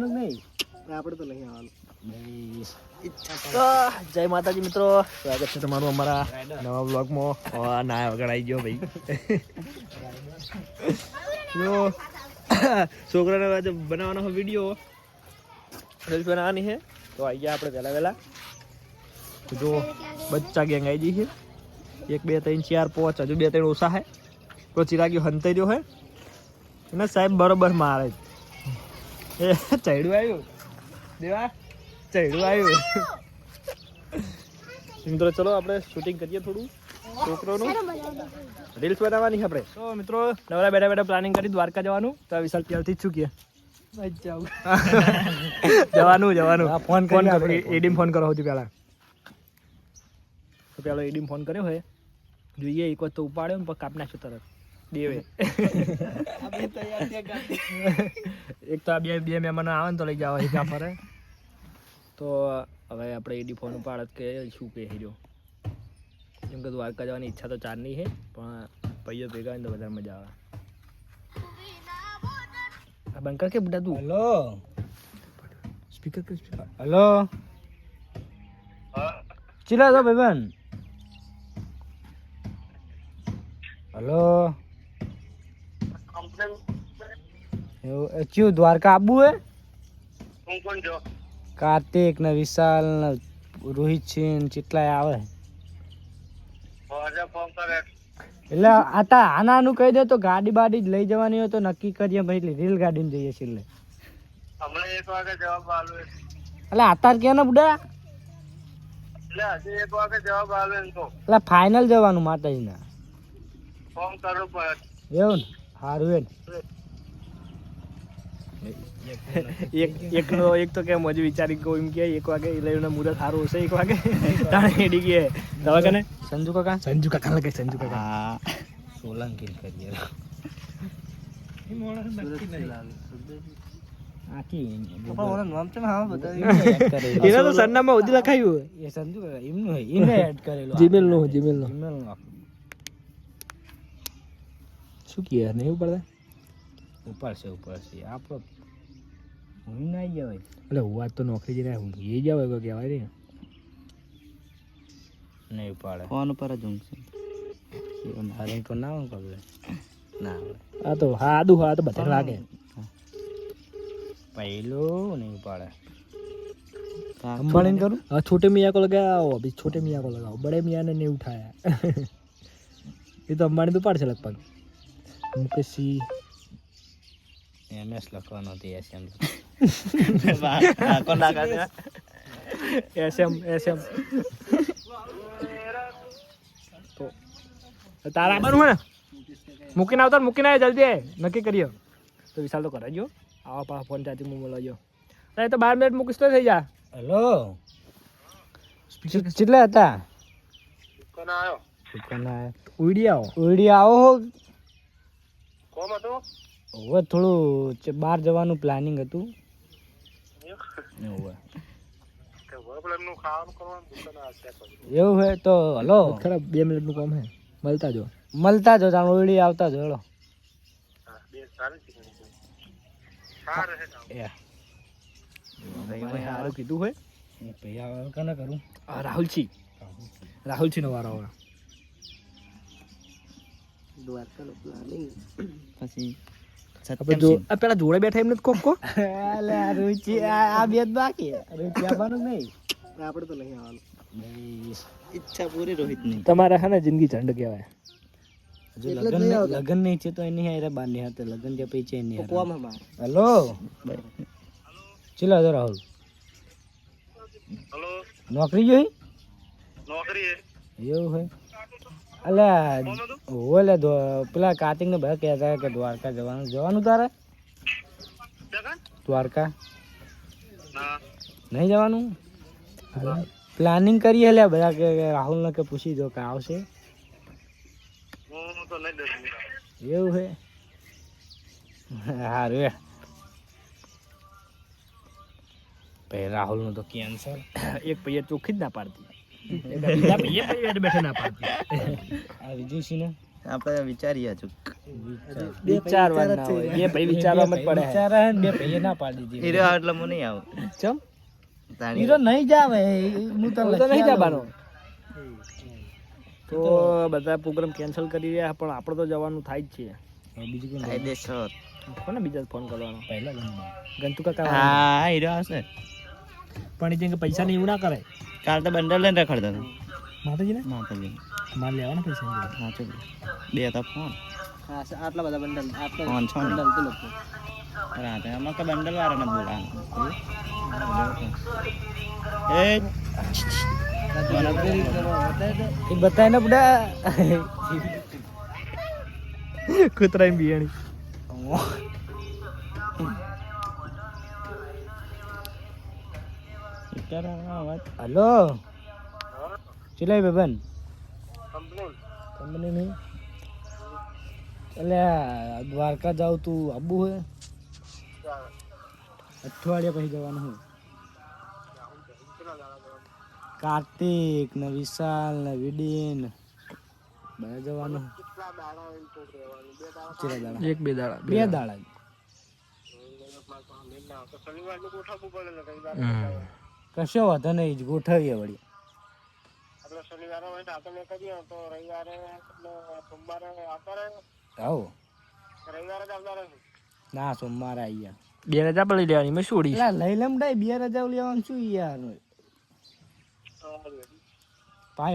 જય માતાજી મિત્રો, સ્વાગત છે તમારું અમારા નવા બ્લોગમાં. ના વગર આવી ગયો ભાઈ. છોકરાને આજે બનાવવાનો વિડીયો રીલ્સ બનાવવાની છે, તો આવી ગયા આપણે વહેલા જો બચ્ચા ગેંગ આવી જઈ છે. 1 2 3 4 5 હજુ 2 3 ઓછા છે. તો ચિરાગ્યો હંતાઈ રહ્યો છે અને સાહેબ બરોબર મારે એ ચડ્યું આવ્યું દેવા ચડ્યું આવ્યું. મિત્રો ચલો આપણે શૂટિંગ કરીએ થોડું છોકરોનું, રીલ્સ બનાવવાની છે આપણે. તો મિત્રો નવરા બેઠા પ્લાનિંગ કરી દ્વારકા જવાનું. તો આ વિશાલ ત્યારથી જ શું કહે જવાનું ફોન એડીમ ફોન કરો સૌથી પહેલા. તો પેલો એડીમ ફોન કર્યો હોય, જોઈએ એક વખત તો ઉપાડ્યો ને કાપ નાખ્યો તરત દેવે. એક તો આ બે મહેમાન આવે ને તો લઈ જવા ક્યાં ફરે. તો હવે આપણે એડી ફોન ઉપાડત કે શું કહે હીરો, એમ કે દ્વારકા જવાની ઈચ્છા તો ચારની છે, પણ ભાઈઓ ભેગા હોય તો વધારે મજા આવે. આ બંકર કે બુડા તું હેલો સ્પીકર કે સ્પીકર હેલો ચિલા દો ભાઈબંધ. હેલો એવું દ્વારકા આબુ હે? કાર્તિક ને વિશાલ ને રોહિત છે ને કેટલાય આવે. એટલે આતા આનાનું કહી દે તો ગાડી બાડી જ લઈ જવાની હોય તો નક્કી કરીએ ભાઈ. રેલ ગાડીમાં જઈએ છીએ એટલે હમણાં 1 વાગે જવાબ આલો. એટલે આતાર કે ને બુડા એટલે હજી 1 વાગે જવાબ આલો એમ તો. એટલે ફાઇનલ જવાનું માતાજીના ફોન કરો પર એવું ને સારું હે. એક તો કેમ હજુ વિચારી ગયો એમ કે 1 વાગે લઈને મુદત સારું હશે. 1 વાગે તાણે હેડી ગયે દવા કને સંજુ કાકા લગે સંજુ કાકા હા સોલંકી કરીએ એ મોણા નક્કી નહીં આકી પપ્પા ઓલા નામ છે હા બતાવી એના તો સરનામા ઉધી લખાયું એ સંજુ કાકા એમનું હે એને એડ કરેલો જીમેલ નો શું કે નહીં પડતા ઉપરશે આપણો હું ના જવાય. એટલે હું વાત તો નોકરી જઈને હું એ જવાય કોઈ કહેવાય નહીં પાડે ફોન ઉપર જ ઊંઘશે મારે તો ના હું કરું ના આ તો હા તો બધા લાગે પહેલું નહીં પાડે. અંબાણી करूं हाँ छोटे मियाँ को लगाओ अभी छोटे मियाँ को लगाओ बड़े मियाँ ने नहीं उठाया. ये तो अंबानी तो पाड़ से लगभग मुकेश एमएस લખવાનો હતી એસએમ કોણ નાખા છે એસએમ તો તારા આવવાનું હે ને મૂકીને આવતા મૂકીને આવે જલ્દી નક્કી કરીએ. તો વિશાલ તો કરાજો આવા પા ફોન ચાર્જિંગ માં બોલાવજો. તો 12 મિનિટ મૂકીશ તો થઈ જા. હેલો સ્પીકર કેટલા હતા કોણ આવ્યો ઉડી આવો કોમ હતો હવે થોડું બહાર જવાનું પ્લાનિંગ હતું. એવું હે તો હલો ખરાબ 2 મિનિટનું કામ હે મળતા જો તાણ ઓળી આવતા જો હેલો સારું કીધું હોય પૈયા કને કરું રાહુલજી નો વારો હવે દ્વારકાનો પ્લાનિંગ પછી પેલા જોડે બેઠા એમને કોક રુચિ આ બે બાકી રુચિ આવવાનું નહીં આપણે તો નહીં આવવાનું. ઈચ્છા પૂરી રોહિત નહીં તમારે હે ને જિંદગી ઝંડ કહેવાય. લગન નહીં છે તો એની હારે બાર ની હાથે લગન જે પૈસે એની હેલો ચલો તો રાહુલ હેલો નોકરી જોઈ એવું હે અલ્યા ઓલે પેલા કાર્તિક ને બધા કહેતા કે દ્વારકા જવાનું તારે દ્વારકા નહીં જવાનું પ્લાનિંગ કરીએ અલ્યા બધા કે રાહુલ ને કે પૂછી દો કે આવશે એવું હે સારું ભાઈ રાહુલ નું તો કેન્સર એક પૈયા ચોખ્ખી જ ના પાડતી બેઠે ના પાડતી આ બીજું છે ને આપણે વિચારીએ છું વિચારવાનું ના હોય. બે ભાઈ વિચારવામાં જ પડે. વિચારે હે ને બે ભાઈએ ના પાડી દીધી. હીરો આવે એટલે હું નહીં આવું. ચમ હીરો નહીં જાવે હું તો તો નહીં જવાનો. તો બધા પ્રોગ્રામ કેન્સલ કરી રહ્યા પણ આપણે તો જવાનું થાય જ છે. બીજું કોણ કાયદેસર. કોને બીજા ફોન કરવાનો? પહેલા ગંતુ કાકા હા હીરો આવશે. પણ એ જેમ કે પૈસા ને એવું ના કરાય. કાલ તો બંડલ લઈને રખડતો હતો. માતાજી ને માતાજી માર લેવાના પૈસા હા ચલો 2 હતા ફોન. હા આટલા બધા બંડલ આટલા ફોન છો ને બંડલ તો લોકો રાતે આમાં કે બંડલ વાળાને બોલાવાનું. એ એક બતાય ને બડા કૂતરા બિયાણી હલો ચલાય બેબન કંપની में એટલે દ્વારકા જાવ તું આબુ હે અઠવાડિયા પછી જવાનું હોય કાર્તિક ને વિશાલ ને વિડીન બધા જવાનું એક બે દાડા બે દાડા કશો વાંધો નહીં જ ગોઠવીએ વળી આવો ના સોમવારે આવી ગયા 2 રજા પણ લઈ લેવાની મેં છોડી લઈ લેમ ડાય 2 રજા લેવાનું શું યાર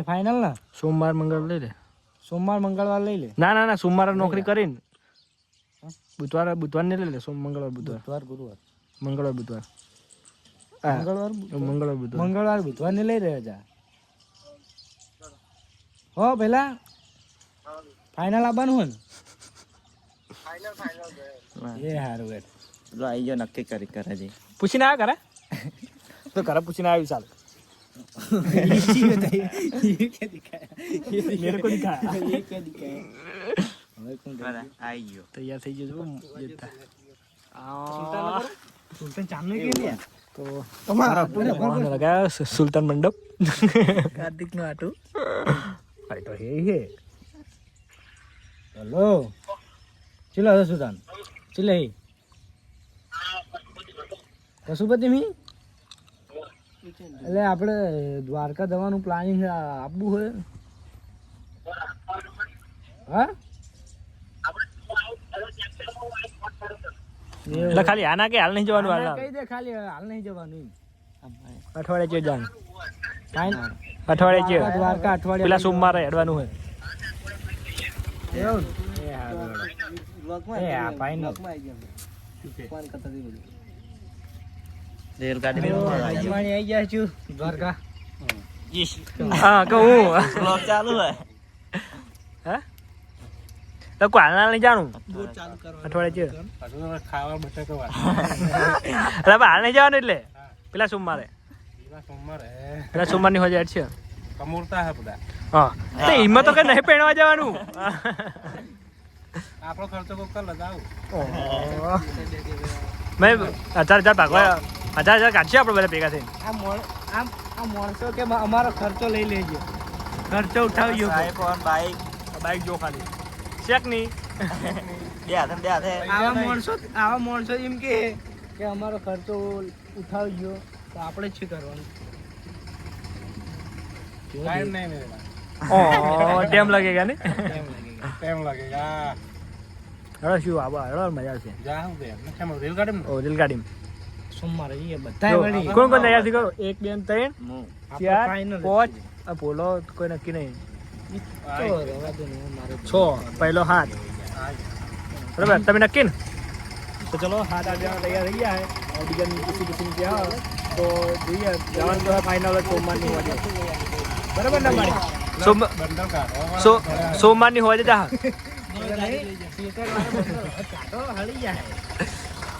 ફાઇનલ ને સોમવાર મંગળ લઈ લે. સોમવાર મંગળવાર લઈ લે ના ના ના સોમવારે નોકરી કરીને બુધવાર ને લઈ લે. મંગળવાર બુધવાર મંગળવાર બુધવાર બુધવાર મંગળવાર બુધવાર ને લઈ રહ્યો જા હો પેલા ફાઇનલ આવવાનું હોય ને એ હારું બેટ પેલો આવી ગયો નક્કી કરી કરે છે. પૂછીને આવ્યા કરે તો ઘરે પૂછીને આવ્યું ચાલ મેરે કો દિખાયા આવી ગયો તૈયાર થઈ ગયો સુલતાન ચાંદ કે લ્યા તો તમારા લગાયા સુલતાન મંડપ કાર્તિક નો આટુ ભાઈ તો હે હેલો ચલો સુલતાન ચલે પશુપતિ મી એટલે આપણે દ્વારકા જવાનું પ્લાનિંગ આપવું હોય હા એટલે ખાલી આના કે હાલ નહીં જવાનું હાલ કહી દે ખાલી હાલ નહીં જવાનું અઠવાડિયે ચેવ જવાનું કાઈ અઠવાડિયે ચેવ દ્વારકા અઠવાડિયા પેલા સોમવારે હેડવાનું હોય એવું એ આ ફાઈનલ રેલગાડીમાં આવી ગયા છું દ્વારકા હા કહું બ્લોગ ચાલુ હે હા તો કોઈ હાલ નહીં જાણું અઠવાડિયે ચેવ ખાવા બટાકા એટલે હાલ નહીં જવાનું એટલે પેલા સોમવારે પેલા સોમવારની હોય છે કમુરતા હે બધા હા તો એમાં તો કઈ નહીં પહેરવા જવાનું આપણો ખર્ચો કોક કર લગાવ મેં 1000 ભાગવા 1000 કાઢશે આપણે બધા ભેગા થઈને આ માણસો કે અમારો ખર્ચો લઈ લેજો ખર્ચો ઉઠાવજો બાઈક જો ખાલી ચેક નહીં બે હાથે આવા માણસો એમ કે અમારો ખર્ચો ઉઠાવજો તો આપણે જ શું કરવાનું ટાઈમ લાગેગા ને ટાઈમ લાગેગા હેડો શું આવો હેડો મજા આવશે રેલગાડીમાં સોમવારે એ બધા કોણ કોણ તૈયાર કરો 1 2 3 4 final 5 આ બોલો કોઈ નક્કી નહીં 6 પહેલો 7 બરાબર તમે નક્કી ને તો ચલો 7 8 જણા તૈયાર થઈ ગયા હે બીજા કિસી ગયા તો જોઈએ જવાનું તો ફાઇનલ સોમવારની હોય બરાબર ને મારી સોમવારની હોય જા હળી જાય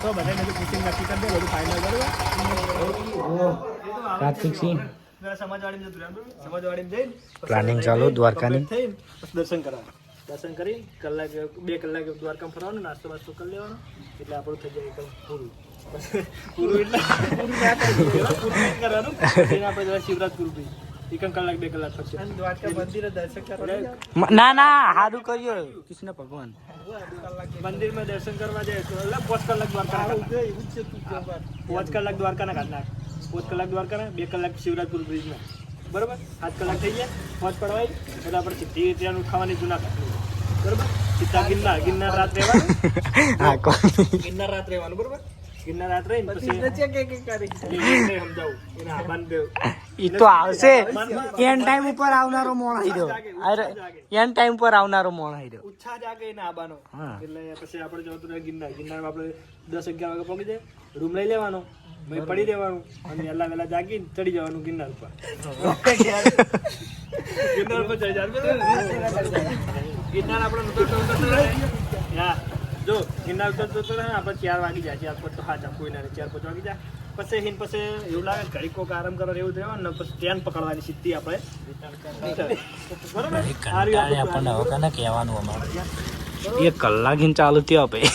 તો બધાને કિસી નક્કી કરી દે બધું ફાઇનલ બરાબર કાર્તિક સિંહ સમાજવાડીમાં જઈને પ્લાનિંગ ચાલુ દ્વારકાની દર્શન કરવા દર્શન કરી કલાક 2 કલાક દ્વારકામાં ફરવાનું નાસ્તો વાસ્તો કરી લેવાનો એટલે આપણું થઈ જાય એકદમ પૂરું પૂરું એટલે પૂરું ના થાય પૂરું કરવાનું એને આપણે શિવરાજ પૂરું થઈ એક કલાક 2 કલાક થશે અને દ્વારકા મંદિરે દર્શન કરવા નહીં જાવ? ના ના સારું કર્યો કૃષ્ણ ભગવાન. મંદિરમાં દર્શન કરવા જાય તો એટલે 5 કલાક દ્વારકા આવું જો એવું જ છે તું જબર. 5 કલાક દ્વારકા ના કાઢના 5 કલાક દ્વારકા ના 2 કલાક શિવરાજપુર બ્રિજ ના બરોબર 7 કલાક થઈ ગયા 5 પડવાય એટલે આપણે સીધી ટ્રેન ઉઠાવવાની જુનાગઢ બરોબર સીધા ગિરનાર રાત રહેવાનું હા કોઈ ગિરનાર રાત રહેવાનું બરોબર ગિરનાર રાત રહીને પછી પછી એટલે છે કે કરી એને સમજાવું એને આબાન દેવ ઈ તો આવશે એન ટાઈમ ઉપર આવનારો મોણ આવી રહ્યો એન ટાઈમ ઉપર આવનારો મોણ આવી રહ્યો. ઉત્સાહ જાગે એને આબાનો હા. એટલે પછી આપણે જતું રહે ગિરનારમાં આપણે 10-11 વાગે પહોંચી જાય રૂમ લઈ લેવાનો ભાઈ પડી રહેવાનું અને વહેલા જાગીને ચડી જવાનું ગિરનાર ઉપર ગિરનાર ઉપર ચડી જવાનું ગિરનાર આપણે ઉતરતો રહે હા જો ગિરનાર ઉતરતો રહે આપણે 4 વાગી જાય 4 5 તો હા કોઈ ના 4 5 વાગી જાય પછી એવું લાગે ઘડી કોક આરામ કરો એવું રહેવાનું ને પછી ટ્રેન પકડવાની સીધી આપણે બરોબર આ રહ્યું આપણું આપણને હવે કને કહેવાનું અમારે 1 કલાક ઇન ચાલુ થયો ભાઈ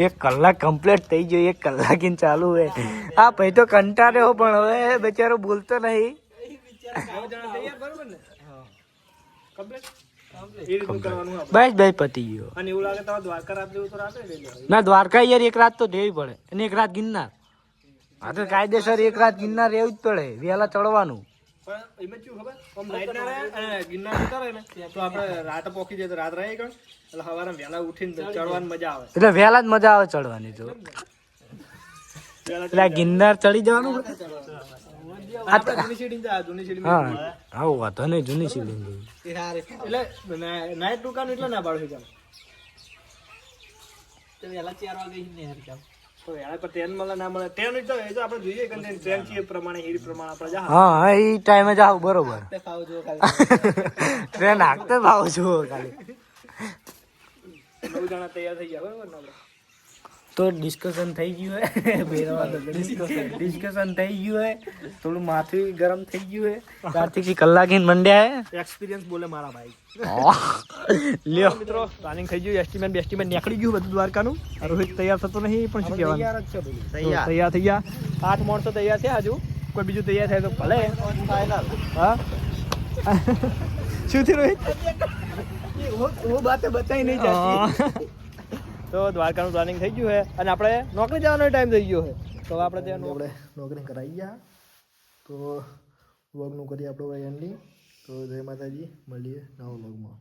1 કલાક કમ્પ્લીટ થઈ ગયો 1 કલાક ઇન ચાલુ હે આ ભાઈ તો કંટાળ્યો પણ હવે બેચારો બોલતો નહીં. 9 જણા તૈયાર બરોબર ને કમ્પ્લીટ એ રીતનું કરવાનું આપણે બસ ભાઈ પતી ગયો. અને એવું લાગે તો દ્વારકા રાત જેવું તો રાતે લઈ લેવાય ના દ્વારકા યાર 1 રાત તો દેવી પડે અને 1 રાત ગિરનાર. હા તો કાયદેસર 1 રાત ગિરનાર રહેવું જ પડે વહેલા ચડવાનું. પણ એમાં શું ખબર આમ નાઈટ ના રહે અને ગિરનાર જતા રહે ને તો આપણે રાત પોકી જાય તો રાત રહી ગયો એટલે સવારે વહેલા ઉઠીને ચડવાની મજા આવે એટલે વહેલા જ મજા આવે ચડવાની તો એટલે આ ગિરનાર ચડી જવાનું. આપણે જૂની સીડી જા જૂની સીડી હા આવું વાતો નહીં જૂની શિવલિંગ એટલે નાઈટ દુકાન એટલે ના પાડો જાવ તો વહેલા 4 વાગે ને યાર જાવ. તો યાર પર ટ્રેન મળે ના મળે ટ્રેન તો એ તો આપણે જોઈએ કે ટ્રેન છે એ પ્રમાણે એ પ્રમાણે આપણે જા હા હા એ ટાઈમે જાવ બરોબર. તે ખાવ જો ખાલી ટ્રેન હાકતે ભાવ જુઓ ખાલી 9 જણા તૈયાર થઈ ગયા બરોબર ને આપણે તો ડિસ્કશન થઈ ગયું હે ડિસ્કશન થઈ ગયું હે થોડું માથું ગરમ થઈ ગયું હે કાર્તિક કલાક ઇન મંડ્યા હે એક્સપિરિયન્સ બોલે મારા ભાઈ લ્યો મિત્રો પ્લાનિંગ થઈ ગયું એસ્ટિમેટ નીકળી ગયું બધું દ્વારકાનું રોહિત તૈયાર થતો નહીં પણ શું કહેવાનું તૈયાર જ છે ભાઈ. તૈયાર થઈ ગયા 8 માણસો તૈયાર છે હજુ કોઈ બીજું તૈયાર થાય તો ભલે હા શું થયું રોહિત હું બાતે બતાઈ નહીં જાતી. તો દ્વારકાનું પ્લાનિંગ થઈ ગયું છે અને આપણે નોકરી જવાનો ટાઈમ થઈ ગયો છે તો આપણે ત્યાં આપણે નોકરી કરાવી ગયા તો વ્લોગનું કરીએ આપણે એન્ડિંગ તો જય માતાજી મળીએ નવા વ્લોગમાં.